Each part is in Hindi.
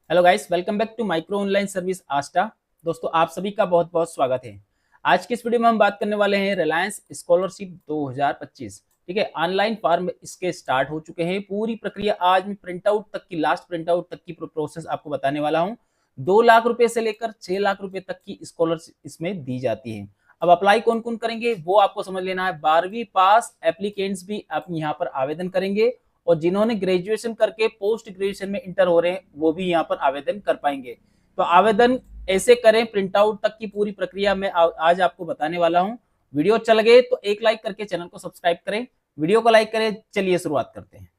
Hello guys, welcome back to micro online service आस्टा। दोस्तों, आप सभी का बहुत बहुत स्वागत है। आज की इस वीडियो में हम बात करने वाले हैं रिलायंस स्कॉलरशिप 2025। ठीक है, ऑनलाइन फॉर्म इसके स्टार्ट हो चुके हैं। पूरी प्रक्रिया आज मैं प्रिंट आउट तक की, लास्ट प्रिंट आउट तक की प्रोसेस आपको बताने वाला हूं। 2 लाख रुपए से लेकर 6 लाख रुपए तक की स्कॉलरशिप इसमें दी जाती है। अब अप्लाई कौन कौन करेंगे वो आपको समझ लेना है। 12वीं पास एप्लीकेंट्स भी आप यहाँ पर आवेदन करेंगे, और जिन्होंने ग्रेजुएशन करके पोस्ट ग्रेजुएशन में इंटर हो रहे हैं वो भी यहाँ पर आवेदन कर पाएंगे। तो आवेदन ऐसे करें, प्रिंट आउट तक की पूरी प्रक्रिया मैं आज आपको बताने वाला हूँ। वीडियो अच्छा लगे तो एक लाइक करके चैनल को सब्सक्राइब करें, वीडियो को लाइक करें। चलिए शुरुआत करते हैं।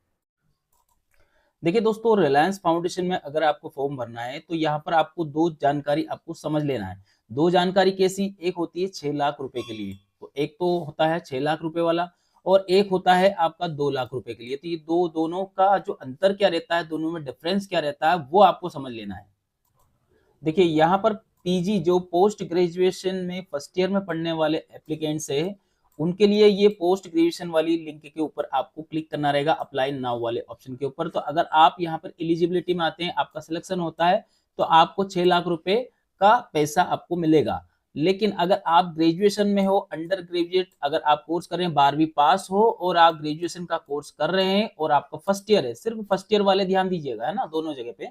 देखिए दोस्तों, रिलायंस फाउंडेशन में अगर आपको फॉर्म भरना है तो यहाँ पर आपको दो जानकारी आपको समझ लेना है। दो जानकारी कैसी? एक होती है 6 लाख रुपए के लिए, तो एक तो होता है 6 लाख रुपए वाला, और एक होता है आपका 2 लाख रुपए के लिए। तो ये दोनों का जो अंतर क्या रहता है, दोनों में डिफरेंस क्या रहता है, वो आपको समझ लेना है। देखिए यहाँ पर पीजी जो पोस्ट ग्रेजुएशन में फर्स्ट ईयर में पढ़ने वाले एप्लीकेंट्स है, उनके लिए ये पोस्ट ग्रेजुएशन वाली लिंक के ऊपर आपको क्लिक करना रहेगा, अप्लाई नाउ वाले ऑप्शन के ऊपर। तो अगर आप यहाँ पर एलिजिबिलिटी में आते हैं, आपका सिलेक्शन होता है, तो आपको 6 लाख रुपए का पैसा आपको मिलेगा। लेकिन अगर आप ग्रेजुएशन में हो, अंडर ग्रेजुएट अगर आप कोर्स कर रहे हैं, 12वीं पास हो और आप ग्रेजुएशन का कोर्स कर रहे हैं और आपका फर्स्ट ईयर है, सिर्फ फर्स्ट ईयर वाले ध्यान दीजिएगा, है ना, दोनों जगह पे।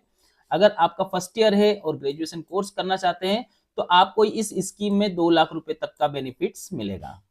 अगर आपका फर्स्ट ईयर है और ग्रेजुएशन कोर्स करना चाहते हैं तो आपको इस स्कीम में 2 लाख रुपए तक का बेनिफिट्स मिलेगा।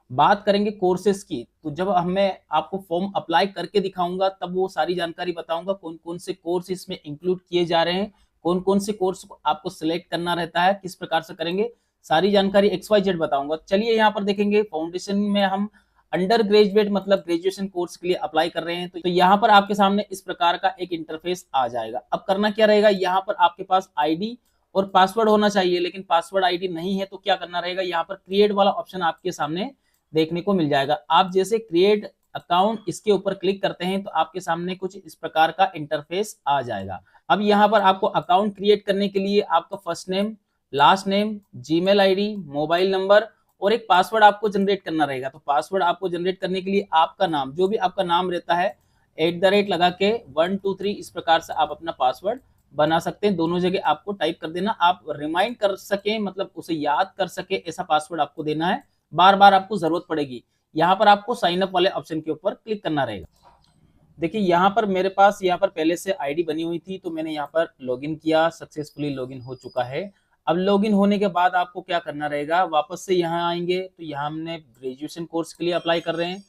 बात करेंगे कोर्सेज की, तो जब मैं आपको फॉर्म अप्लाई करके दिखाऊंगा तब वो सारी जानकारी बताऊंगा, कौन कौन से कोर्स इसमें इंक्लूड किए जा रहे हैं, कौन कौन से कोर्स को आपको सिलेक्ट करना रहता है, किस प्रकार से करेंगे, सारी जानकारी XYZ बताऊंगा। चलिए यहाँ पर देखेंगे, फाउंडेशन में हम अंडर ग्रेजुएट मतलब ग्रेजुएशन कोर्स के लिए अप्लाई कर रहे हैं। तो यहाँ पर आपके सामने इस प्रकार का एक इंटरफेस आ जाएगा। अब करना क्या रहेगा, यहाँ पर आपके पास आईडी और पासवर्ड होना चाहिए, लेकिन पासवर्ड आईडी नहीं है तो क्या करना रहेगा, यहाँ पर क्रिएट वाला ऑप्शन आपके सामने देखने को मिल जाएगा। आप जैसे क्रिएट अकाउंट इसके ऊपर क्लिक करते हैं तो आपके सामने कुछ इस प्रकार का इंटरफेस आ जाएगा। अब यहाँ पर आपको अकाउंट क्रिएट करने के लिए आपका first name, last name, Gmail ID, mobile number और एक पासवर्ड आपको जनरेट करना रहेगा। तो पासवर्ड आपको जनरेट करने के लिए आपका नाम, जो भी आपका नाम रहता है, @ लगा के 1 2 3 इस प्रकार से आप अपना पासवर्ड बना सकते हैं। दोनों जगह आपको टाइप कर देना, आप रिमाइंड कर सके, मतलब उसे याद कर सके, ऐसा पासवर्ड आपको देना है। बार बार आपको जरूरत पड़ेगी। यहाँ पर आपको साइन अप वाले ऑप्शन के ऊपर क्लिक करना रहेगा। देखिए यहाँ पर मेरे पास यहाँ पर पहले से आईडी बनी हुई थी, तो मैंने यहाँ पर लॉगिन किया, सक्सेसफुली लॉगिन हो चुका है। अब लॉगिन होने के बाद आपको क्या करना रहेगा, वापस से यहाँ आएंगे तो यहाँ हमने ग्रेजुएशन कोर्स के लिए अप्लाई कर रहे हैं,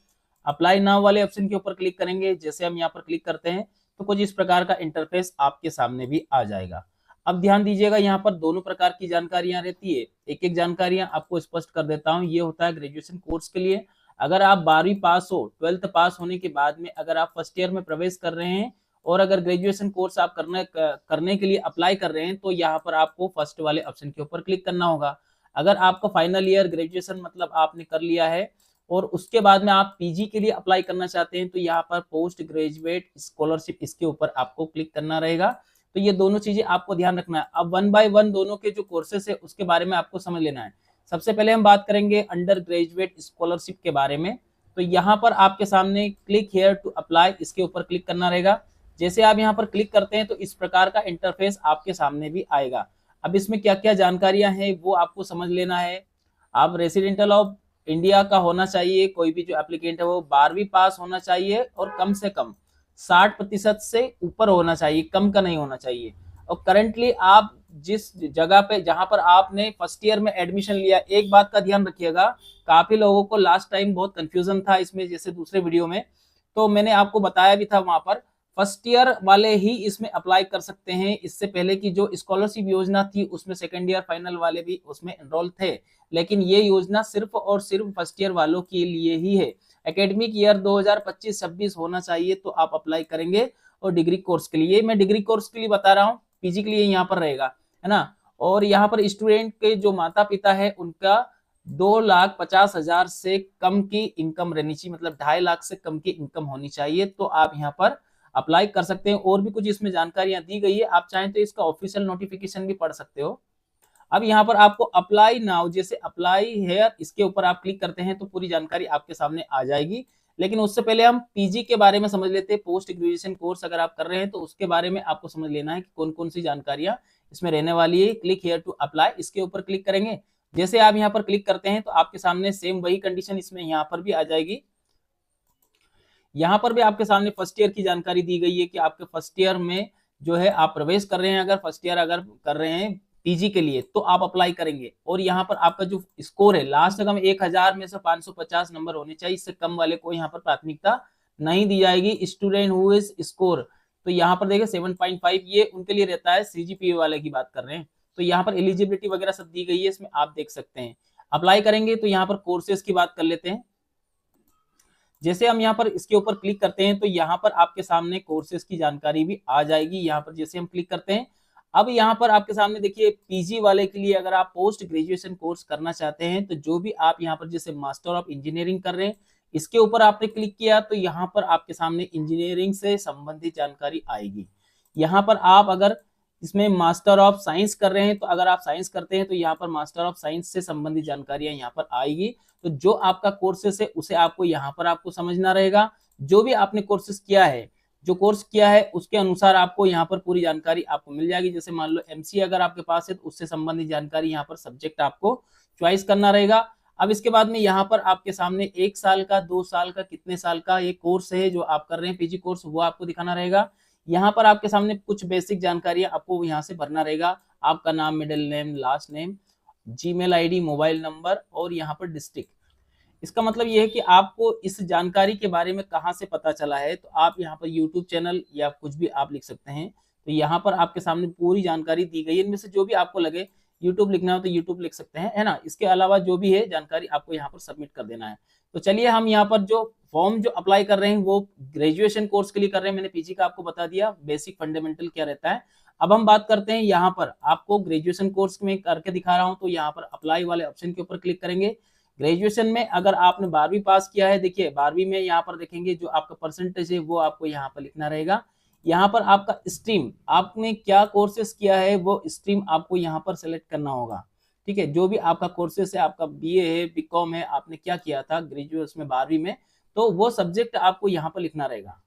अप्लाई नाउ वाले ऑप्शन के ऊपर क्लिक करेंगे। जैसे हम यहाँ पर क्लिक करते हैं तो कुछ इस प्रकार का इंटरफेस आपके सामने भी आ जाएगा। अब ध्यान दीजिएगा, यहाँ पर दोनों प्रकार की जानकारियां रहती है, एक एक जानकारियां आपको स्पष्ट कर देता हूँ। ये होता है ग्रेजुएशन कोर्स के लिए। अगर आप 12वीं पास हो, 12th पास होने के बाद में अगर आप फर्स्ट ईयर में प्रवेश कर रहे हैं और अगर ग्रेजुएशन कोर्स आप करने के लिए अप्लाई कर रहे हैं, तो यहाँ पर आपको फर्स्ट वाले ऑप्शन के ऊपर क्लिक करना होगा। अगर आपका फाइनल ईयर ग्रेजुएशन मतलब आपने कर लिया है और उसके बाद में आप पीजी के लिए अप्लाई करना चाहते हैं, तो यहाँ पर पोस्ट ग्रेजुएट स्कॉलरशिप इसके ऊपर आपको क्लिक करना रहेगा। तो ये दोनों चीजें आपको ध्यान रखना है। अब 1 बाय 1 दोनों के जो कोर्सेस है उसके बारे में आपको समझ लेना है। सबसे पहले हम बात करेंगे अंडर ग्रेजुएट स्कॉलरशिप के बारे में। तो यहाँ पर आपके सामने क्लिक हेयर टू अप्लाई, इसके ऊपर क्लिक करना रहेगा। जैसे आप यहाँ पर क्लिक करते हैं तो इस प्रकार का इंटरफेस आपके सामने भी आएगा। अब इसमें क्या क्या जानकारियां हैं वो आपको समझ लेना है। आप रेसिडेंटल ऑफ इंडिया का होना चाहिए, कोई भी जो एप्लीकेंट है वो 12वीं पास होना चाहिए और कम से कम 60% से ऊपर होना चाहिए, कम का नहीं होना चाहिए। और करंटली आप जिस जगह पे, जहां पर आपने फर्स्ट ईयर में एडमिशन लिया, एक बात का ध्यान रखिएगा, काफी लोगों को लास्ट टाइम बहुत कंफ्यूजन था इसमें, जैसे दूसरे वीडियो में तो मैंने आपको बताया भी था, वहां पर फर्स्ट ईयर वाले ही इसमें अप्लाई कर सकते हैं। इससे पहले की जो स्कॉलरशिप योजना थी उसमें सेकेंड ईयर फाइनल वाले भी उसमें एनरोल थे, लेकिन ये योजना सिर्फ और सिर्फ फर्स्ट ईयर वालों के लिए ही है। एकेडमिक ईयर 2025-26 होना चाहिए तो आप अप्लाई करेंगे। और डिग्री कोर्स के लिए, मैं डिग्री कोर्स के लिए बता रहा हूँ, पीजी के लिए यहाँ पर रहेगा, है ना। और यहाँ पर स्टूडेंट के जो माता पिता है उनका 2,50,000 से कम की इनकम रहनी चाहिए, मतलब 2.5 लाख से कम की इनकम होनी चाहिए, तो आप यहाँ पर अप्लाई कर सकते हैं। और भी कुछ इसमें जानकारियां दी गई है, आप चाहें तो इसका ऑफिशियल नोटिफिकेशन भी पढ़ सकते हो। अब यहाँ पर आपको अप्लाई नाउ, जैसे अप्लाई हेयर इसके ऊपर आप क्लिक करते हैं तो पूरी जानकारी आपके सामने आ जाएगी। लेकिन उससे पहले हम पीजी के बारे में समझ लेते हैं। पोस्ट ग्रेजुएशन कोर्स अगर आप कर रहे हैं तो उसके बारे में आपको समझ लेना है कि कौन कौन सी जानकारियां इसमें रहने वाली है। क्लिक हियर टू अप्लाई, इसके ऊपर क्लिक करेंगे। जैसे आप यहाँ पर क्लिक करते हैं तो आपके सामने सेम वही कंडीशन इसमें यहाँ पर भी आ जाएगी। यहाँ पर भी आपके सामने फर्स्ट ईयर की जानकारी दी गई है कि आपके फर्स्ट ईयर में जो है आप प्रवेश कर रहे हैं, अगर फर्स्ट ईयर अगर कर रहे हैं पीजी के लिए तो आप अप्लाई करेंगे। और यहाँ पर आपका जो स्कोर है लास्ट तक हम 1000 में से 550 नंबर होने चाहिए, इससे कम वाले को यहाँ पर प्राथमिकता नहीं दी जाएगी। स्टूडेंट हु इज स्कोर, तो यहाँ पर देखिए 7.5 ये उनके लिए रहता है, सीजीपीए वाले की बात कर रहे हैं। तो यहाँ पर एलिजिबिलिटी वगैरह सब दी गई है, इसमें आप देख सकते हैं। अप्लाई करेंगे तो यहाँ पर कोर्सेज की बात कर लेते हैं। जैसे हम यहाँ पर इसके ऊपर क्लिक करते हैं तो यहाँ पर आपके सामने कोर्सेज की जानकारी भी आ जाएगी। यहाँ पर जैसे हम क्लिक करते हैं, अब यहाँ पर आपके सामने देखिए पीजी वाले के लिए अगर आप पोस्ट ग्रेजुएशन कोर्स करना चाहते हैं तो जो भी आप यहाँ पर जैसे मास्टर ऑफ इंजीनियरिंग कर रहे हैं, इसके ऊपर आपने क्लिक किया तो यहाँ पर आपके सामने इंजीनियरिंग से संबंधित जानकारी आएगी। यहाँ पर आप अगर इसमें मास्टर ऑफ साइंस कर रहे हैं तो अगर आप साइंस करते हैं तो यहाँ पर मास्टर ऑफ साइंस से संबंधित जानकारियां यहाँ पर आएगी। तो जो आपका कोर्सेस है उसे आपको यहाँ पर आपको समझना रहेगा। जो भी आपने कोर्सेस किया है, जो कोर्स किया है उसके अनुसार आपको यहाँ पर पूरी जानकारी आपको मिल जाएगी। जैसे मान लो एमसीए अगर आपके पास है तो उससे संबंधित जानकारी यहाँ पर सब्जेक्ट आपको चॉइस करना रहेगा। अब इसके बाद में यहाँ पर आपके सामने 1 साल का, 2 साल का, कितने साल का ये कोर्स है जो आप कर रहे हैं पीजी कोर्स, वो आपको दिखाना रहेगा। यहाँ पर आपके सामने कुछ बेसिक जानकारियां आपको यहाँ से भरना रहेगा। आपका नाम, middle name, last name, Gmail ID, mobile number और यहाँ पर डिस्ट्रिक्ट। इसका मतलब ये है कि आपको इस जानकारी के बारे में कहाँ से पता चला है, तो आप यहाँ पर यूट्यूब चैनल या कुछ भी आप लिख सकते हैं। तो यहाँ पर आपके सामने पूरी जानकारी दी गई है, इनमें से जो भी आपको लगे यूट्यूब लिखना हो तो यूट्यूब लिख सकते हैं, है ना। इसके अलावा जो भी है जानकारी आपको यहाँ पर सबमिट कर देना है। तो चलिए हम यहाँ पर जो फॉर्म जो अप्लाई कर रहे हैं वो ग्रेजुएशन कोर्स के लिए कर रहे हैं। मैंने पीजी का आपको बता दिया बेसिक फंडामेंटल क्या रहता है। अब हम बात करते हैं, यहाँ पर आपको ग्रेजुएशन कोर्स में करके दिखा रहा हूँ तो यहाँ पर अप्लाई वाले ऑप्शन के ऊपर क्लिक करेंगे। ग्रेजुएशन में अगर आपने 12वीं पास किया है, देखिए 12वीं में यहाँ पर देखेंगे जो आपका परसेंटेज है वो आपको यहाँ पर लिखना रहेगा। यहाँ पर आपका स्ट्रीम, आपने क्या कोर्सेस किया है वो स्ट्रीम आपको यहाँ पर सेलेक्ट करना होगा। ठीक है, जो भी आपका कोर्सेस है, आपका बीए है, बीकॉम है, आपने क्या किया था ग्रेजुएशन में 12वीं में, तो वो सब्जेक्ट आपको यहाँ पर लिखना रहेगा।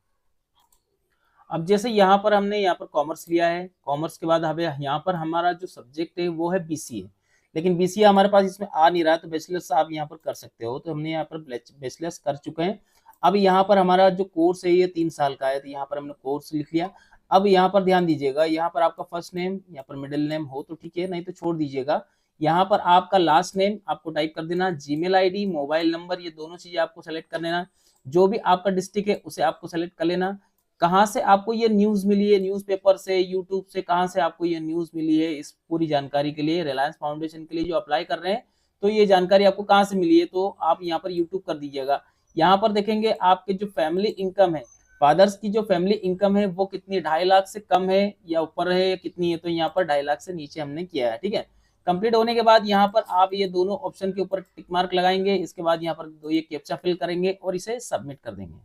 अब जैसे यहाँ पर हमने यहाँ पर कॉमर्स लिया है, कॉमर्स के बाद हमें यहाँ पर हमारा जो सब्जेक्ट है वो है बीसीए, लेकिन बीसीए हमारे पास इसमें आ नहीं रहा है, तो बैचलर्स आप यहाँ पर कर सकते हो। तो हमने यहाँ पर बैचलर्स कर चुके हैं। अब यहाँ पर हमारा जो कोर्स है ये 3 साल का है, तो यहाँ पर हमने कोर्स लिख लिया। अब यहाँ पर ध्यान दीजिएगा, यहाँ पर आपका फर्स्ट नेम, यहाँ पर मिडिल नेम हो तो ठीक है, नहीं तो छोड़ दीजिएगा। यहाँ पर आपका लास्ट नेम आपको टाइप कर देना, जीमेल आईडी, मोबाइल नंबर, ये दोनों चीजें आपको सेलेक्ट कर लेना। जो भी आपका डिस्ट्रिक्ट है उसे आपको सेलेक्ट कर लेना। कहाँ से आपको ये न्यूज मिली है, न्यूज़पेपर से, यूट्यूब से, कहाँ से आपको ये न्यूज मिली है, इस पूरी जानकारी के लिए रिलायंस फाउंडेशन के लिए जो अप्लाई कर रहे हैं तो ये जानकारी आपको कहाँ से मिली है, तो आप यहाँ पर यूट्यूब कर दीजिएगा। यहाँ पर देखेंगे आपके जो फैमिली इनकम है, फादर्स की जो फैमिली इनकम है वो कितनी, 2.5 लाख से कम है या ऊपर है या कितनी है, तो यहाँ पर 2.5 लाख से नीचे हमने किया है। ठीक है, कंप्लीट होने के बाद यहाँ पर आप ये दोनों ऑप्शन के ऊपर टिक मार्क लगाएंगे। इसके बाद यहाँ पर ये कैप्चा फिल करेंगे और इसे सबमिट कर देंगे।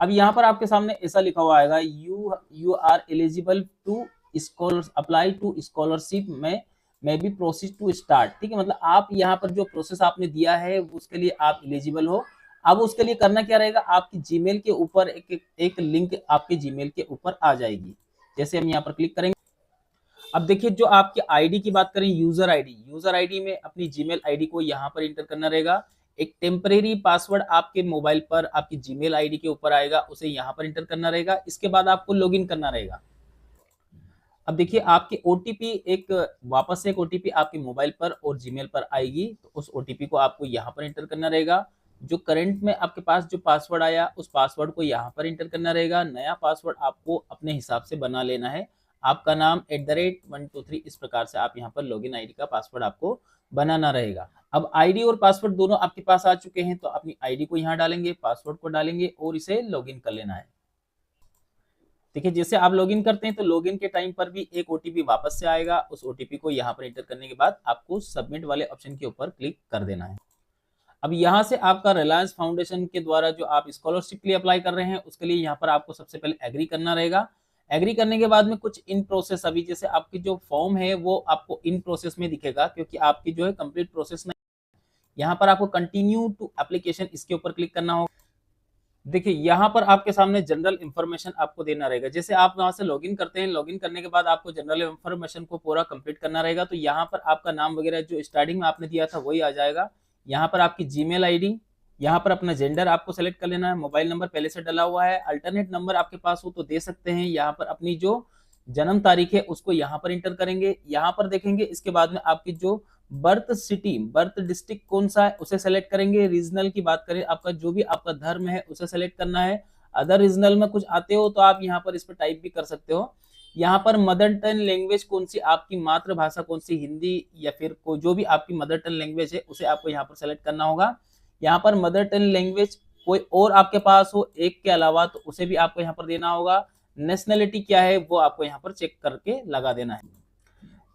अब यहाँ पर आपके सामने ऐसा लिखा हुआ आएगा, you are eligible to apply to scholarship में भी प्रोसेस टू स्टार्ट। ठीक है, मतलब आप यहाँ पर जो प्रोसेस आपने दिया है उसके लिए आप एलिजिबल हो। अब उसके लिए करना क्या रहेगा, आपकी जीमेल के ऊपर एक लिंक आपके जीमेल के ऊपर आ जाएगी। जैसे हम यहाँ पर क्लिक करेंगे, अब देखिए जो आपकी आईडी की बात करें, यूजर आईडी में अपनी जीमेल आईडी को यहाँ पर इंटर करना रहेगा। एक टेम्परेरी पासवर्ड आपके मोबाइल पर आपकी जीमेल आईडी के ऊपर आएगा, उसे यहाँ पर इंटर करना रहेगा। इसके बाद आपको लॉगिन करना रहेगा। अब देखिए आपकी ओटीपी वापस से एक ओटीपी आपके मोबाइल पर और जीमेल पर आएगी, तो उस ओटीपी को आपको यहाँ पर इंटर करना रहेगा। जो करंट में आपके पास जो पासवर्ड आया उस पासवर्ड को यहाँ पर इंटर करना रहेगा। नया पासवर्ड आपको अपने हिसाब से बना लेना है। आपका नाम @123 इस प्रकार से आप यहाँ पर लॉगिन आईडी का पासवर्ड आपको बनाना रहेगा। अब आईडी और पासवर्ड दोनों आपके पास आ चुके हैं, तो अपनी आईडी को यहाँ डालेंगे, पासवर्ड को डालेंगे और इसे लॉगिन कर लेना है। देखिए जैसे आप लॉगिन करते हैं तो लॉगिन के टाइम पर भी एक ओटीपी वापस से आएगा। उस ओटीपी को यहाँ पर एंटर करने के बाद आपको सबमिट वाले ऑप्शन के ऊपर क्लिक कर देना है। अब यहाँ से आपका रिलायंस फाउंडेशन के द्वारा जो आप स्कॉलरशिप के लिए अप्लाई कर रहे हैं उसके लिए यहाँ पर आपको सबसे पहले एग्री करना रहेगा। एग्री करने के बाद में कुछ इन प्रोसेस, अभी जैसे आपकी जो फॉर्म है वो आपको इन प्रोसेस में दिखेगा क्योंकि आपकी जो है कंप्लीट प्रोसेस नहीं। यहाँ पर आपको कंटिन्यू टू एप्लीकेशन इसके ऊपर क्लिक करना होगा। देखिए यहाँ पर आपके सामने जनरल इंफॉर्मेशन आपको देना रहेगा। जैसे आप वहां से लॉगिन करते हैं, लॉगिन करने के बाद आपको जनरल इंफॉर्मेशन को पूरा कंप्लीट करना रहेगा। तो यहाँ पर आपका नाम वगैरह जो स्टार्टिंग में आपने दिया था वही आ जाएगा। यहाँ पर आपकी जीमेल आईडी, यहाँ पर अपना जेंडर आपको सेलेक्ट कर लेना है। मोबाइल नंबर पहले से डला हुआ है, अल्टरनेट नंबर आपके पास हो तो दे सकते हैं। यहाँ पर अपनी जो जन्म तारीख है उसको यहाँ पर इंटर करेंगे। यहाँ पर देखेंगे इसके बाद में आपकी जो बर्थ सिटी, बर्थ डिस्ट्रिक्ट कौन सा है उसे सेलेक्ट करेंगे। रीजनल की बात करें, आपका जो भी आपका धर्म है उसे सेलेक्ट करना है। अदर रीजनल में कुछ आते हो तो आप यहाँ पर इस पर टाइप भी कर सकते हो। यहाँ पर मदर टंग लैंग्वेज कौन सी, आपकी मातृभाषा कौन सी, हिंदी या फिर जो भी आपकी मदर टंग लैंग्वेज है उसे आपको यहाँ पर सेलेक्ट करना होगा। यहाँ पर मदर टंग लैंग्वेज कोई और आपके पास हो एक के अलावा तो उसे भी आपको यहाँ पर देना होगा। नेशनलिटी क्या है वो आपको यहाँ पर चेक करके लगा देना है।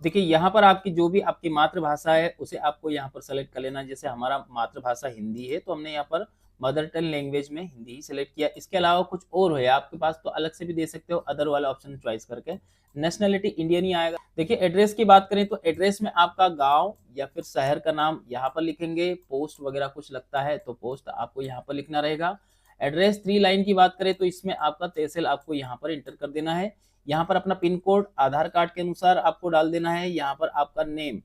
देखिए यहाँ पर आपकी जो भी आपकी मातृभाषा है उसे आपको यहाँ पर सेलेक्ट कर लेना है। जैसे हमारा मातृभाषा हिंदी है तो हमने यहाँ पर मदर टंग लैंग्वेज में हिंदी ही सिलेक्ट किया। इसके अलावा कुछ और है आपके पास तो अलग से भी दे सकते हो, अदर वाला ऑप्शन चॉइस करके। नेशनलिटी इंडियन ही आएगा। देखिए एड्रेस की बात करें तो एड्रेस में आपका गांव या फिर शहर का नाम यहाँ पर लिखेंगे। पोस्ट वगैरह कुछ लगता है तो पोस्ट आपको यहाँ पर लिखना रहेगा। एड्रेस 3 लाइन की बात करें तो इसमें आपका तहसील आपको यहाँ पर इंटर कर देना है। यहाँ पर अपना पिन कोड आधार कार्ड के अनुसार आपको डाल देना है। यहाँ पर आपका नेम,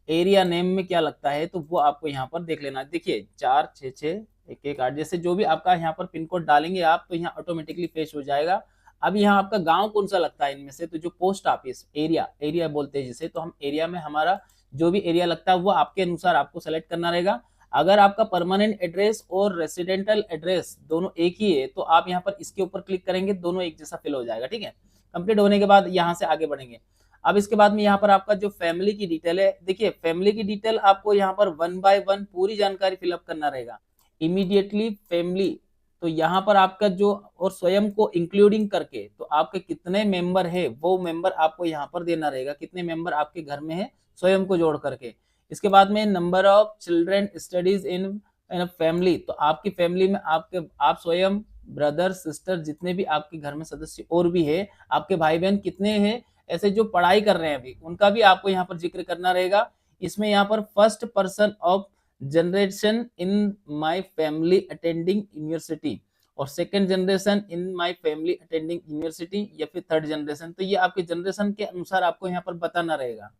एरिया नेम में क्या लगता है तो वो आपको यहाँ पर देख लेना है। देखिए 46611 जैसे जो भी आपका यहाँ पर पिन कोड डालेंगे आप तो यहाँ ऑटोमेटिकली पेश हो जाएगा। अब यहाँ आपका गांव कौन सा लगता है इनमें से, तो जो पोस्ट ऑफिस एरिया, एरिया बोलते हैं जिसे, तो हम एरिया में हमारा जो भी एरिया लगता है वो आपके अनुसार आपको सेलेक्ट करना रहेगा। अगर आपका परमानेंट एड्रेस और रेसिडेंटल एड्रेस दोनों एक ही है तो आप यहाँ पर इसके ऊपर क्लिक करेंगे, दोनों एक जैसा फिल हो जाएगा। ठीक है, कंप्लीट होने के बाद यहाँ से आगे बढ़ेंगे। अब इसके बाद में यहाँ पर आपका जो फैमिली की डिटेल है, देखिए फैमिली की डिटेल आपको यहाँ पर 1 बाय 1 पूरी जानकारी फिलअप करना रहेगा। इमीडिएटली फैमिली, तो यहाँ पर आपका जो और स्वयं को इंक्लूडिंग करके तो आपके कितने मेंबर है वो मेंबर आपको यहाँ पर देना रहेगा। कितने मेंबर आपके घर में है स्वयं को जोड़ करके। इसके बाद में number of children studies in family, तो आपकी फैमिली में आप स्वयं, ब्रदर सिस्टर जितने भी आपके घर में सदस्य और भी है, आपके भाई बहन कितने हैं ऐसे जो पढ़ाई कर रहे हैं अभी, उनका भी आपको यहाँ पर जिक्र करना रहेगा। इसमें यहाँ पर first person of generation in my family attending university और second generation in my family attending university या फिर थर्ड जनरेशन, तो ये आपके जनरेशन के अनुसार आपको यहाँ पर बताना रहेगा।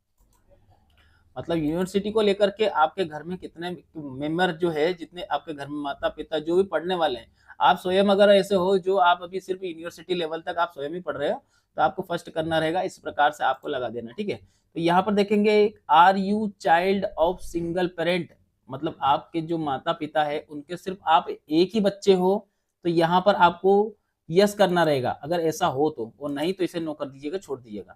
मतलब यूनिवर्सिटी को लेकर के आपके घर में कितने मेंबर जो है, जितने आपके घर में माता पिता जो भी पढ़ने वाले हैं, आप स्वयं अगर ऐसे हो जो आप अभी सिर्फ यूनिवर्सिटी लेवल तक आप स्वयं ही पढ़ रहे हो तो आपको फर्स्ट करना रहेगा। इस प्रकार से आपको लगा देना। ठीक है, तो यहाँ पर देखेंगे are you child of single parent, मतलब आपके जो माता पिता है उनके सिर्फ आप एक ही बच्चे हो तो यहाँ पर आपको यस करना रहेगा अगर ऐसा हो तो, और नहीं तो इसे नो कर दीजिएगा, छोड़ दीजिएगा।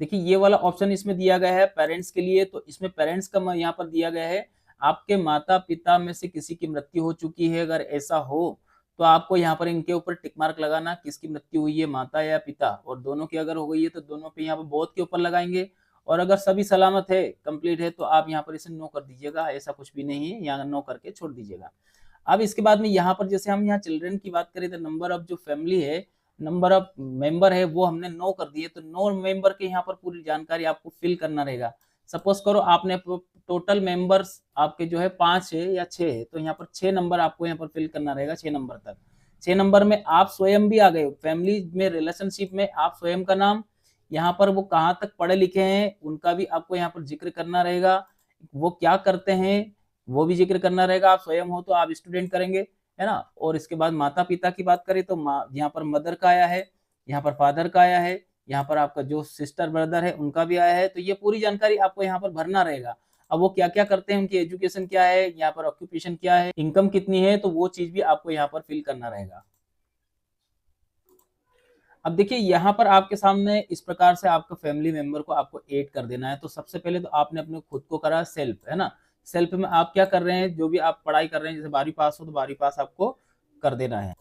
देखिए ये वाला ऑप्शन इसमें दिया गया है पेरेंट्स के लिए, तो इसमें पेरेंट्स का यहाँ पर दिया गया है आपके माता पिता में से किसी की मृत्यु हो चुकी है। अगर ऐसा हो तो आपको यहाँ पर इनके ऊपर टिक मार्क लगाना, किसकी मृत्यु हुई है माता या पिता, और दोनों की अगर हो गई है तो दोनों पे यहाँ पर बोथ के ऊपर लगाएंगे। और अगर सभी सलामत है, कंप्लीट है, तो आप यहाँ पर इसे नो कर दीजिएगा, ऐसा कुछ भी नहीं है, यहाँ नो करके छोड़ दीजिएगा। अब इसके बाद में यहाँ पर जैसे हम यहाँ चिल्ड्रन की बात करें तो नंबर ऑफ जो फैमिली है, नंबर ऑफ मेंबर है वो हमने नो कर दिए, तो नो मेंबर के यहाँ पर पूरी जानकारी आपको फिल करना रहेगा। सपोज करो आपने टोटल मेंबर्स आपके जो है 5 है या 6 है, तो यहाँ पर 6 नंबर आपको यहाँ पर फिल करना रहेगा, 6 नंबर तक। 6 नंबर में आप स्वयं भी आ गए, फैमिली में रिलेशनशिप में आप स्वयं का नाम, यहाँ पर वो कहाँ तक पढ़े लिखे हैं उनका भी आपको यहाँ पर जिक्र करना रहेगा, वो क्या करते हैं वो भी जिक्र करना रहेगा। आप स्वयं हो तो आप स्टूडेंट करेंगे, है ना। और इसके बाद माता पिता की बात करें तो यहाँ पर मदर का आया है, यहाँ पर फादर का आया है, यहाँ पर आपका जो सिस्टर ब्रदर है उनका भी आया है, तो ये पूरी जानकारी आपको यहाँ पर भरना रहेगा। अब वो क्या क्या करते हैं, उनकी एजुकेशन क्या है, यहाँ पर ऑक्यूपेशन क्या है, इनकम कितनी है, तो वो चीज भी आपको यहाँ पर फिल करना रहेगा। अब देखिए यहाँ पर आपके सामने इस प्रकार से आपका फैमिली मेंबर को आपको ऐड कर देना है। तो सबसे पहले तो आपने अपने खुद को करा सेल्फ, है ना। सेल्फ में आप क्या कर रहे हैं, जो भी आप पढ़ाई कर रहे हैं, जैसे 12वीं पास हो तो 12वीं पास आपको कर देना है।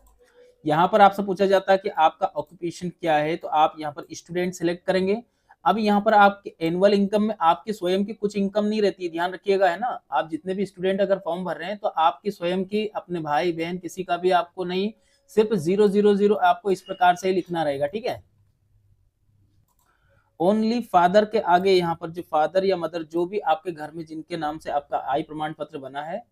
यहाँ पर आपसे पूछा जाता है कि आपका ऑक्यूपेशन क्या है, तो आप यहाँ पर स्टूडेंट सिलेक्ट करेंगे। अब यहाँ पर आपके एनुअल इनकम में आपकी स्वयं की कुछ इनकम नहीं रहती है, ध्यान रखिएगा, है ना। आप जितने भी स्टूडेंट अगर फॉर्म भर रहे हैं तो आपकी स्वयं की, अपने भाई बहन किसी का भी आपको नहीं, सिर्फ 000 आपको इस प्रकार से ही लिखना रहेगा। ठीक है, ओनली फादर के आगे यहाँ पर जो फादर या मदर जो भी आपके घर में जिनके नाम से आपका आय प्रमाण पत्र बना है,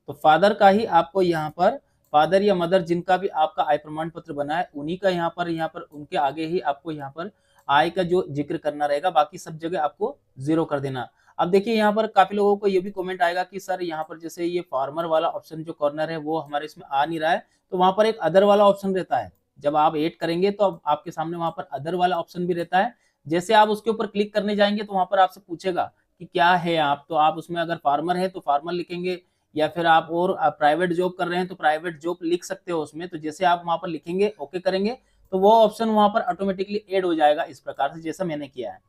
तो फादर का ही आपको यहाँ पर फादर या मदर जिनका भी आपका आय प्रमाण पत्र बना है उन्हीं का यहाँ पर उनके आगे ही आपको यहाँ पर आय का जो जिक्र करना रहेगा, बाकी सब जगह आपको 0 कर देना। अब देखिए यहाँ पर काफी लोगों को ये भी कमेंट आएगा कि सर यहाँ पर जैसे ये फार्मर वाला ऑप्शन जो कॉर्नर है वो हमारे इसमें आ नहीं रहा है, तो वहां पर एक अदर वाला ऑप्शन रहता है। जब आप ऐड करेंगे तो आपके सामने वहां पर अदर वाला ऑप्शन भी रहता है। जैसे आप उसके ऊपर क्लिक करने जाएंगे तो वहां पर आपसे पूछेगा कि क्या है आप, तो आप उसमें अगर फार्मर है तो फार्मर लिखेंगे, या फिर आप और प्राइवेट जॉब कर रहे हैं तो प्राइवेट जॉब लिख सकते हो उसमें। तो जैसे आप वहां पर लिखेंगे, ओके करेंगे, तो वो ऑप्शन वहां पर ऑटोमेटिकली ऐड हो जाएगा, इस प्रकार से जैसा मैंने किया है।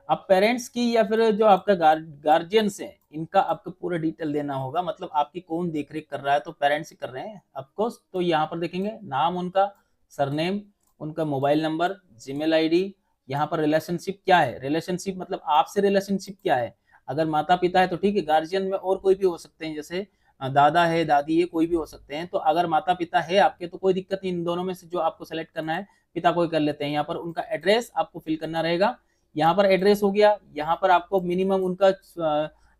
अब पेरेंट्स की या फिर जो आपका गार्जियंस है इनका आपको पूरा डिटेल देना होगा, मतलब आपकी कौन देख रेख कर रहा है, तो पेरेंट्स ही कर रहे हैं ऑफकोर्स। तो यहाँ पर देखेंगे नाम उनका, सरनेम, उनका मोबाइल नंबर, जीमेल आईडी, यहाँ पर रिलेशनशिप क्या है, रिलेशनशिप मतलब आपसे रिलेशनशिप क्या है। अगर माता पिता है तो ठीक है, गार्जियन में और कोई भी हो सकते हैं, जैसे दादा है, दादी है, कोई भी हो सकते हैं। तो अगर माता पिता है आपके तो कोई दिक्कत नहीं, इन दोनों में से जो आपको सेलेक्ट करना है पिता को ही कर लेते हैं। यहाँ पर उनका एड्रेस आपको फिल करना रहेगा, यहाँ पर एड्रेस हो गया। यहाँ पर आपको मिनिमम उनका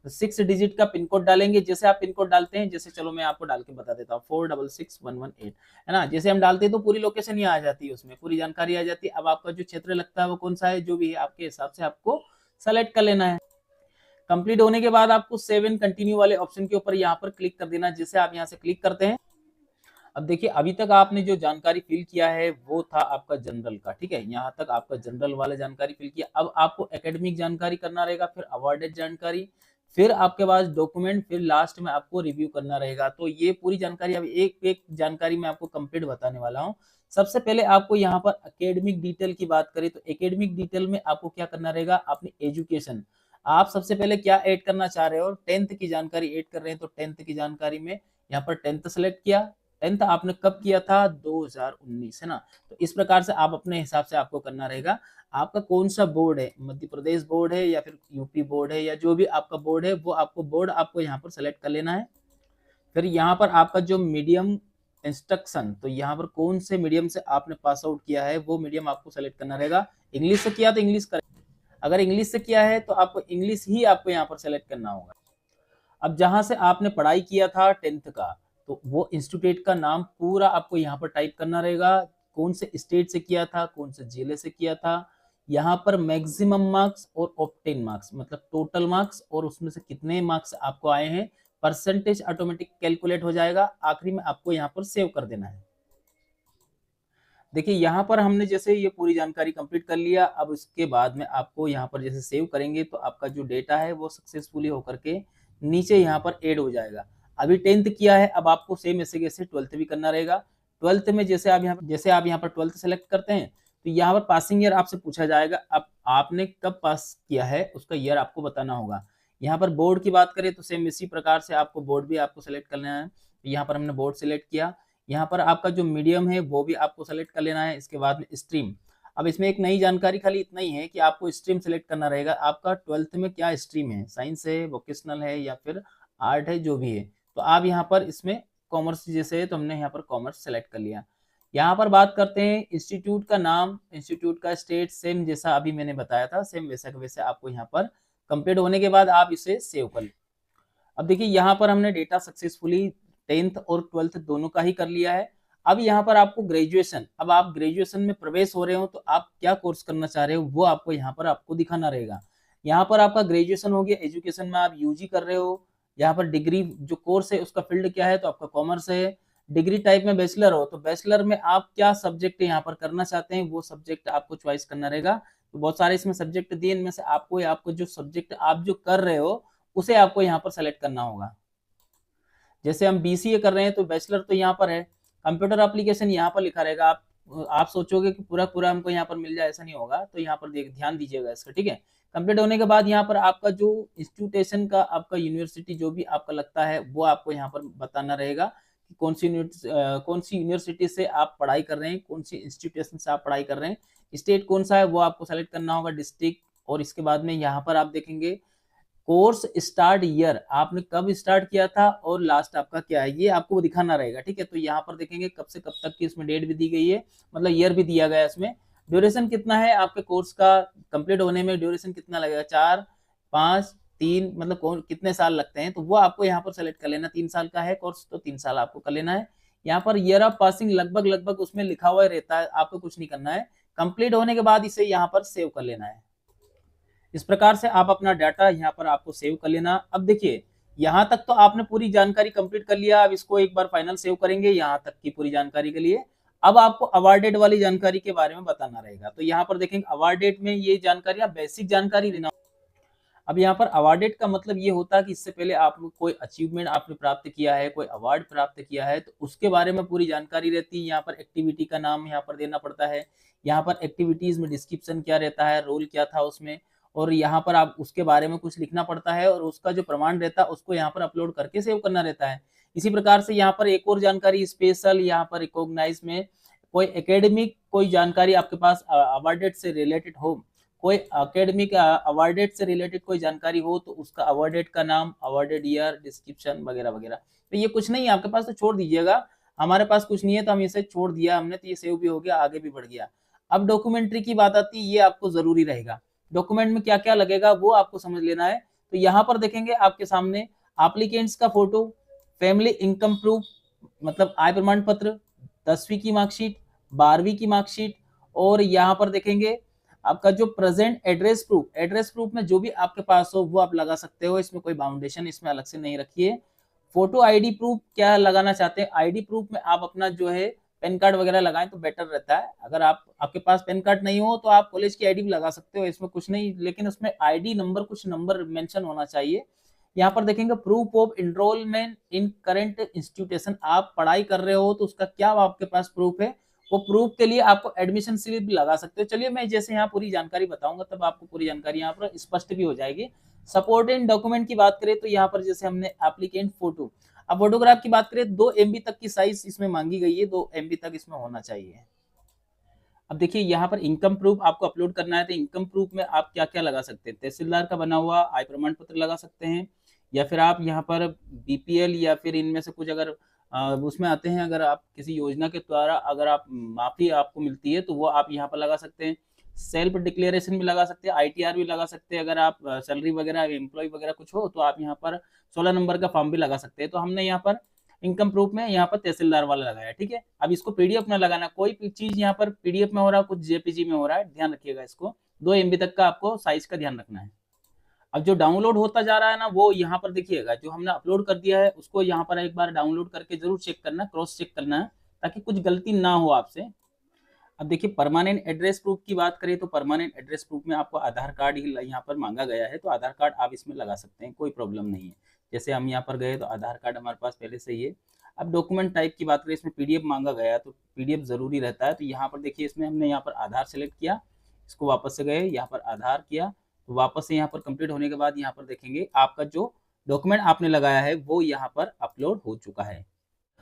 6 डिजिट का पिन कोड डालेंगे। जैसे आप पिन कोड डालते हैं, जैसे चलो मैं आपको डाल के बता देता हूँ 466118 है ना। जैसे हम डालते हैं तो पूरी लोकेशन ही आ जाती है, उसमें पूरी जानकारी आ जाती है। अब आपका जो क्षेत्र लगता है वो कौन सा है, जो भी है आपके हिसाब से आपको सेलेक्ट कर लेना है। कंप्लीट होने के बाद आपको सेव एंड कंटिन्यू वाले ऑप्शन के ऊपर यहाँ पर क्लिक कर देना। जैसे आप यहाँ से क्लिक करते हैं, अब देखिए अभी तक आपने जो जानकारी फिल किया है वो था आपका जनरल का, ठीक है, यहाँ तक आपका जनरल वाला जानकारी फिल किया। अब आपको एकेडमिक जानकारी करना रहेगा, फिर अवार्डेड जानकारी, फिर आपके पास डॉक्यूमेंट, फिर लास्ट में आपको रिव्यू करना रहेगा। तो ये पूरी जानकारी अब एक एक जानकारी मैं आपको कंप्लीट बताने वाला हूँ। सबसे पहले आपको यहाँ पर एकेडमिक डिटेल की बात करें तो एकेडमिक डिटेल में आपको क्या करना रहेगा, अपनी एजुकेशन आप सबसे पहले क्या ऐड करना चाह रहे हो, 10th की जानकारी ऐड कर रहे हैं तो 10th की जानकारी में यहाँ पर 10th सेलेक्ट किया। 10th आपने कब किया था, 2019 है ना। तो इस प्रकार से आप अपने हिसाब से आपको करना रहेगा। आपका कौन सा बोर्ड है, मध्य प्रदेश बोर्ड है या फिर यूपी बोर्ड है, या जो भी आपका बोर्ड है वो आपको बोर्ड आपको यहाँ पर सेलेक्ट कर लेना है। फिर यहाँ पर आपका जो मीडियम इंस्ट्रक्शन, तो यहाँ पर कौन से मीडियम से आपने पास आउट किया है वो मीडियम आपको सेलेक्ट करना रहेगा। इंग्लिश से किया तो इंग्लिश करें, अगर इंग्लिश से किया है तो आपको इंग्लिश ही आपको यहाँ पर सेलेक्ट करना होगा। अब जहां से आपने पढ़ाई किया था 10th का, तो वो इंस्टीट्यूट का नाम पूरा आपको यहाँ पर टाइप करना रहेगा। कौन से स्टेट से किया था, कौन से जिले से किया था, यहाँ पर मैक्सिमम मार्क्स और ऑब्टेन मार्क्स मतलब टोटल मार्क्स और उसमें से कितने मार्क्स आपको आए हैं, परसेंटेज ऑटोमेटिक कैलकुलेट हो जाएगा। आखिरी में आपको यहाँ पर सेव कर देना है। देखिए यहाँ पर हमने जैसे ये पूरी जानकारी कंप्लीट कर लिया। अब इसके बाद में आपको यहाँ पर जैसे सेव करेंगे तो आपका जो डेटा है वो सक्सेसफुली होकर के नीचे यहाँ पर ऐड हो जाएगा। अभी 10th किया है, अब आपको सेम ऐसे कैसे 12th भी करना रहेगा। 12th में जैसे आप यहाँ पर 12th सेलेक्ट करते हैं तो यहाँ पर पासिंग ईयर आपसे पूछा जाएगा। अब आपने कब पास किया है उसका ईयर आपको बताना होगा। यहाँ पर बोर्ड की बात करें तो सेम इसी प्रकार से आपको बोर्ड भी आपको सेलेक्ट करना है। यहाँ पर हमने बोर्ड सेलेक्ट किया। यहाँ पर आपका जो मीडियम है वो भी आपको सेलेक्ट कर लेना है। इसके बाद में स्ट्रीम, अब इसमें एक नई जानकारी खाली इतना ही है कि आपको स्ट्रीम सेलेक्ट करना रहेगा। आपका 12th में क्या स्ट्रीम है, साइंस है, वोकेशनल है या फिर आर्ट है, जो भी है। तो आप यहाँ पर इसमें कॉमर्स जैसे है तो हमने यहाँ पर कॉमर्स सेलेक्ट कर लिया। यहाँ पर बात करते हैं इंस्टीट्यूट का नाम, इंस्टीट्यूट का स्टेट, सेम जैसा अभी मैंने बताया था सेम वैसा वैसे आपको यहाँ पर कंप्लीट होने के बाद आप इसे सेव कर लें। अब देखिए यहाँ पर हमने डेटा सक्सेसफुली 10th और 12th दोनों का ही कर लिया है। अब यहाँ पर आपको ग्रेजुएशन, अब आप ग्रेजुएशन में प्रवेश हो रहे हो तो आप क्या कोर्स करना चाह रहे हो वो आपको यहाँ पर आपको दिखाना रहेगा। यहाँ पर आपका ग्रेजुएशन हो गया, एजुकेशन में आप यूजी कर रहे हो। यहाँ पर डिग्री जो कोर्स है उसका फील्ड क्या है, तो आपका कॉमर्स है। डिग्री टाइप में बैचलर हो तो बैचलर में आप क्या सब्जेक्ट यहाँ पर करना चाहते हैं वो सब्जेक्ट आपको चॉइस करना रहेगा। तो बहुत सारे इसमें सब्जेक्ट दिए, इनमें से आपको जो सब्जेक्ट आप जो कर रहे हो उसे आपको यहाँ पर सेलेक्ट करना होगा। जैसे हम बीसीए कर रहे हैं तो बैचलर तो यहाँ पर है, कंप्यूटर एप्लीकेशन यहाँ पर लिखा रहेगा। आप सोचोगे कि पूरा पूरा हमको यहाँ पर मिल जाए, ऐसा नहीं होगा। तो यहाँ पर ध्यान दीजिएगा इसका, ठीक है। कंप्लीट होने के बाद यहाँ पर आपका जो इंस्टीट्यूशन का आपका यूनिवर्सिटी जो भी आपका लगता है वो आपको यहाँ पर बताना रहेगा कि कौन सी यूनिवर्सिटी से आप पढ़ाई कर रहे हैं, कौन सी इंस्टीट्यूशन से आप पढ़ाई कर रहे हैं। स्टेट कौन सा है वो आपको सेलेक्ट करना होगा, डिस्ट्रिक्ट। और इसके बाद में यहाँ पर आप देखेंगे कोर्स स्टार्ट ईयर, आपने कब स्टार्ट किया था और लास्ट आपका क्या है ये आपको दिखाना रहेगा, ठीक है। तो यहाँ पर देखेंगे कब से कब तक की इसमें डेट भी दी गई है, मतलब ईयर भी दिया गया है इसमें। ड्यूरेशन कितना है आपके कोर्स का कंप्लीट होने में, ड्यूरेशन कितना लगेगा, 4, 5, 3 मतलब कौन कितने साल लगते हैं, तो वो आपको यहाँ पर सेलेक्ट कर लेना। 3 साल का है कोर्स तो 3 साल आपको कर लेना है। यहाँ पर ईयर ऑफ पासिंग लगभग उसमें लिखा हुआ रहता है, आपको कुछ नहीं करना है। कंप्लीट होने के बाद इसे यहाँ पर सेव कर लेना है। इस प्रकार से आप अपना डाटा यहाँ पर आपको सेव कर लेना। अब देखिए यहाँ तक तो आपने पूरी जानकारी कंप्लीट कर लिया। अब इसको एक बार फाइनल सेव करेंगे यहाँ तक की पूरी जानकारी के लिए। अब आपको अवार्डेड वाली जानकारी के बारे में बताना रहेगा। तो यहाँ पर देखेंगे अवार्डेड में ये जानकारी बेसिक जानकारी देना। अब यहाँ पर अवार्डेड का मतलब ये होता है कि इससे पहले आपने कोई अचीवमेंट आपने प्राप्त किया है, कोई अवार्ड प्राप्त किया है, तो उसके बारे में पूरी जानकारी रहती है। यहाँ पर एक्टिविटी का नाम यहाँ पर देना पड़ता है। यहाँ पर एक्टिविटीज में डिस्क्रिप्शन क्या रहता है, रोल क्या था उसमें, और यहाँ पर आप उसके बारे में कुछ लिखना पड़ता है और उसका जो प्रमाण रहता है उसको यहाँ पर अपलोड करके सेव करना रहता है। इसी प्रकार से यहाँ पर एक और जानकारी स्पेशल यहाँ पर रिकॉग्नाइज में कोई एकेडमिक कोई जानकारी आपके पास अवार्डेड से रिलेटेड हो, कोई एकेडमिक अवार्डेड से रिलेटेड कोई जानकारी हो, तो उसका अवार्डेड का नाम, अवार्डेड ईयर, डिस्क्रिप्शन वगैरह वगैरह। तो ये कुछ नहीं है आपके पास तो छोड़ दीजिएगा। हमारे पास कुछ नहीं है तो हम इसे छोड़ दिया हमने, तो ये सेव भी हो गया, आगे भी बढ़ गया। अब डॉक्यूमेंट्री की बात आती है, ये आपको जरूरी रहेगा। डॉक्यूमेंट में क्या क्या लगेगा वो आपको समझ लेना है। तो यहाँ पर देखेंगे आपके सामने एप्लीकेंट्स का फोटो, फैमिली इनकम प्रूफ मतलब आय प्रमाण पत्र, 10वीं की मार्कशीट, 12वीं की मार्कशीट, और यहाँ पर देखेंगे आपका जो प्रेजेंट एड्रेस प्रूफ में जो भी आपके पास हो वो आप लगा सकते हो। इसमें कोई बाउंडेशन इसमें अलग से नहीं रखिए। फोटो आईडी प्रूफ क्या लगाना चाहते हैं, आईडी प्रूफ में आप अपना जो है पैन कार्ड वगैरह लगाएं तो बेटर रहता है। अगर आपके पास पैन कार्ड नहीं हो तो आप कॉलेज की आईडी भी लगा सकते हो, इसमें कुछ नहीं, लेकिन उसमें आईडी नंबर कुछ नंबर मेंशन होना चाहिए। यहाँ पर देखेंगे proof of enrolment in current institution, आप पढ़ाई कर रहे हो तो उसका क्या आपके पास प्रूफ है, वो प्रूफ के लिए आपको एडमिशन स्लिप भी लगा सकते हो। चलिए मैं जैसे यहाँ पूरी जानकारी बताऊंगा तब आपको पूरी जानकारी यहाँ पर स्पष्ट भी हो जाएगी। सपोर्टिंग डॉक्यूमेंट की बात करें तो यहाँ पर जैसे हमने एप्लीकेंट फोटो, अब फोटोग्राफ की बात करें 2 MB तक की साइज इसमें मांगी गई है, 2 MB तक इसमें होना चाहिए। अब देखिए यहाँ पर इनकम प्रूफ आपको अपलोड करना है, तो इनकम प्रूफ में आप क्या क्या लगा सकते हैं, तहसीलदार का बना हुआ आय प्रमाण पत्र लगा सकते हैं, या फिर आप यहाँ पर BPL या फिर इनमें से कुछ अगर उसमें आते हैं, अगर आप किसी योजना के द्वारा अगर आप माफी आपको मिलती है तो वो आप यहाँ पर लगा सकते हैं। सेल्फ डिक्लेरेशन भी लगा सकते हैं, ITR भी लगा सकते हैं। अगर आप सैलरी वगैरह एम्प्लॉय वगैरह कुछ हो तो आप यहाँ पर 16 नंबर का फॉर्म भी लगा सकते हैं। तो हमने यहाँ पर इनकम प्रूफ में यहाँ पर तहसीलदार वाला लगाया, ठीक है। अब इसको PDF में लगाना, कोई चीज यहाँ पर PDF में हो रहा है, कुछ JPG में हो रहा है, ध्यान रखिएगा इसको। 2 MB तक का आपको साइज का ध्यान रखना है। अब जो डाउनलोड होता जा रहा है ना, वो यहाँ पर देखिएगा जो हमने अपलोड कर दिया है उसको यहाँ पर एक बार डाउनलोड करके जरूर चेक करना, क्रॉस चेक करना है, ताकि कुछ गलती ना हो आपसे। अब देखिए परमानेंट एड्रेस प्रूफ की बात करें तो परमानेंट एड्रेस प्रूफ में आपको आधार कार्ड ही यहाँ पर मांगा गया है, तो आधार कार्ड आप इसमें लगा सकते हैं, कोई प्रॉब्लम नहीं है। जैसे हम यहाँ पर गए तो आधार कार्ड हमारे पास पहले से ही है। अब डॉक्यूमेंट टाइप की बात करें, इसमें PDF मांगा गया है तो PDF जरूरी रहता है। तो यहाँ पर देखिए इसमें हमने यहाँ पर आधार सेलेक्ट किया, इसको वापस से गए यहाँ पर आधार किया, तो वापस से यहाँ पर कंप्लीट होने के बाद यहाँ पर देखेंगे आपका जो डॉक्यूमेंट आपने लगाया है वो यहाँ पर अपलोड हो चुका है।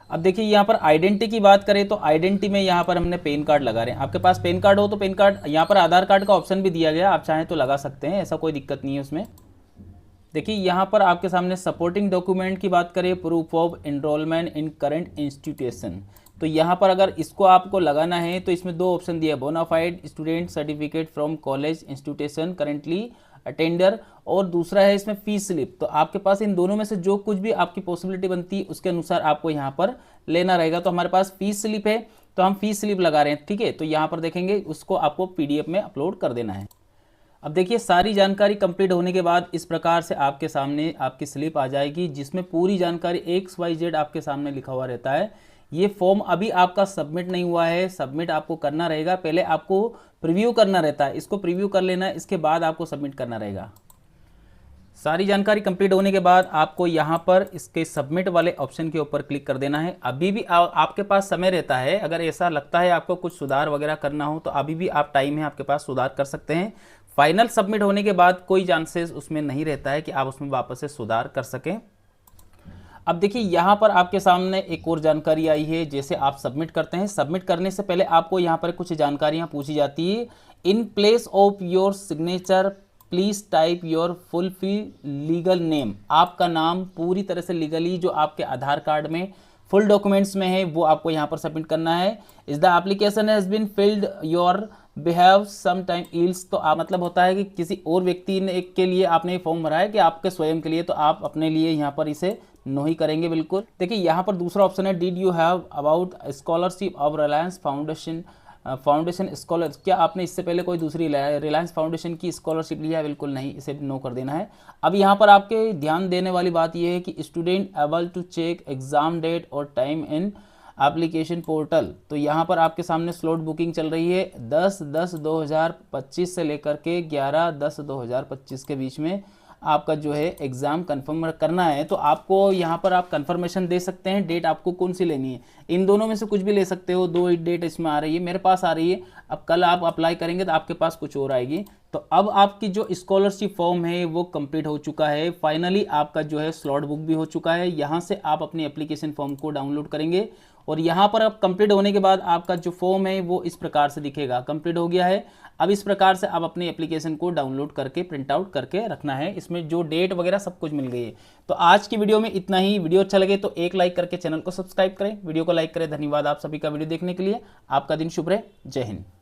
अब देखिए यहाँ पर आइडेंटिटी की बात करें तो आइडेंटिटी में यहाँ पर हमने पैन कार्ड लगा रहे हैं। आपके पास पैन कार्ड हो तो पैन कार्ड, यहाँ पर आधार कार्ड का ऑप्शन भी दिया गया, आप चाहें तो लगा सकते हैं, ऐसा कोई दिक्कत नहीं है उसमें। देखिए यहाँ पर आपके सामने सपोर्टिंग डॉक्यूमेंट की बात करें, proof of enrolment in current institution, तो यहाँ पर अगर इसको आपको लगाना है तो इसमें 2 ऑप्शन दिया है, bonafide student certificate from college institution currently attender, और दूसरा है इसमें फीस स्लिप। तो आपके पास इन दोनों में से जो कुछ भी आपकी पॉसिबिलिटी बनती है उसके अनुसार आपको यहाँ पर लेना रहेगा। तो हमारे पास फीस स्लिप है तो हम फीस स्लिप लगा रहे हैं, ठीक है। तो यहाँ पर देखेंगे उसको आपको PDF में अपलोड कर देना है। अब देखिए सारी जानकारी कंप्लीट होने के बाद इस प्रकार से आपके सामने आपकी स्लिप आ जाएगी, जिसमें पूरी जानकारी XYZ आपके सामने लिखा हुआ रहता है। ये फॉर्म अभी आपका सबमिट नहीं हुआ है, सबमिट आपको करना रहेगा, पहले आपको प्रीव्यू करना रहता है, इसको प्रीव्यू कर लेना है, इसके बाद आपको सबमिट करना रहेगा। सारी जानकारी कंप्लीट होने के बाद आपको यहाँ पर इसके सबमिट वाले ऑप्शन के ऊपर क्लिक कर देना है। अभी भी आपके पास समय रहता है, अगर ऐसा लगता है आपको कुछ सुधार वगैरह करना हो तो अभी भी आप टाइम है आपके पास, सुधार कर सकते हैं। फाइनल सबमिट होने के बाद कोई चांसेस उसमें नहीं रहता है कि आप उसमें वापस से सुधार कर सकें। अब देखिए यहाँ पर आपके सामने एक और जानकारी आई है, जैसे आप सबमिट करते हैं, सबमिट करने से पहले आपको यहाँ पर कुछ जानकारियाँ पूछी जाती है। In place of your signature please type your fulfil legal name, आपका नाम पूरी तरह से लीगली जो आपके आधार कार्ड में फुल डॉक्यूमेंट्स में है वो आपको यहाँ पर सबमिट करना है। Is the application has been filled your behave some time else, तो आप मतलब होता है कि किसी और व्यक्ति ने के लिए आपने ये फॉर्म भरा है कि आपके स्वयं के लिए, तो आप अपने लिए यहाँ पर इसे नो ही करेंगे बिल्कुल। देखिए यहाँ पर दूसरा ऑप्शन है, did you have about scholarship of Reliance foundation scholar, क्या आपने इससे पहले कोई दूसरी रिलायंस फाउंडेशन की स्कॉलरशिप लिया है? बिल्कुल नहीं, इसे नो कर देना है। अब यहाँ पर आपके ध्यान देने वाली बात यह है कि student able to check exam date और टाइम इन एप्लीकेशन पोर्टल, तो यहाँ पर आपके सामने स्लॉट बुकिंग चल रही है 10/10/2025 से लेकर के 11/10/2025 के बीच में आपका जो है एग्ज़ाम कंफर्म करना है। तो आपको यहाँ पर आप कंफर्मेशन दे सकते हैं, डेट आपको कौन सी लेनी है, इन दोनों में से कुछ भी ले सकते हो। दो डेट इसमें आ रही है, मेरे पास आ रही है, अब कल आप अप्लाई करेंगे तो आपके पास कुछ और आएगी। तो अब आपकी जो स्कॉलरशिप फॉर्म है वो कंप्लीट हो चुका है, फाइनली आपका जो है स्लॉट बुक भी हो चुका है। यहाँ से आप अपनी एप्लीकेशन फॉर्म को डाउनलोड करेंगे और यहाँ पर अब कंप्लीट होने के बाद आपका जो फॉर्म है वो इस प्रकार से दिखेगा, कंप्लीट हो गया है। अब इस प्रकार से आप अपनी एप्लीकेशन को डाउनलोड करके प्रिंट आउट करके रखना है, इसमें जो डेट वगैरह सब कुछ मिल गई है। तो आज की वीडियो में इतना ही। वीडियो अच्छा लगे तो एक लाइक करके चैनल को सब्सक्राइब करें, वीडियो को लाइक करें। धन्यवाद आप सभी का वीडियो देखने के लिए। आपका दिन शुभ रहे। जय हिंद।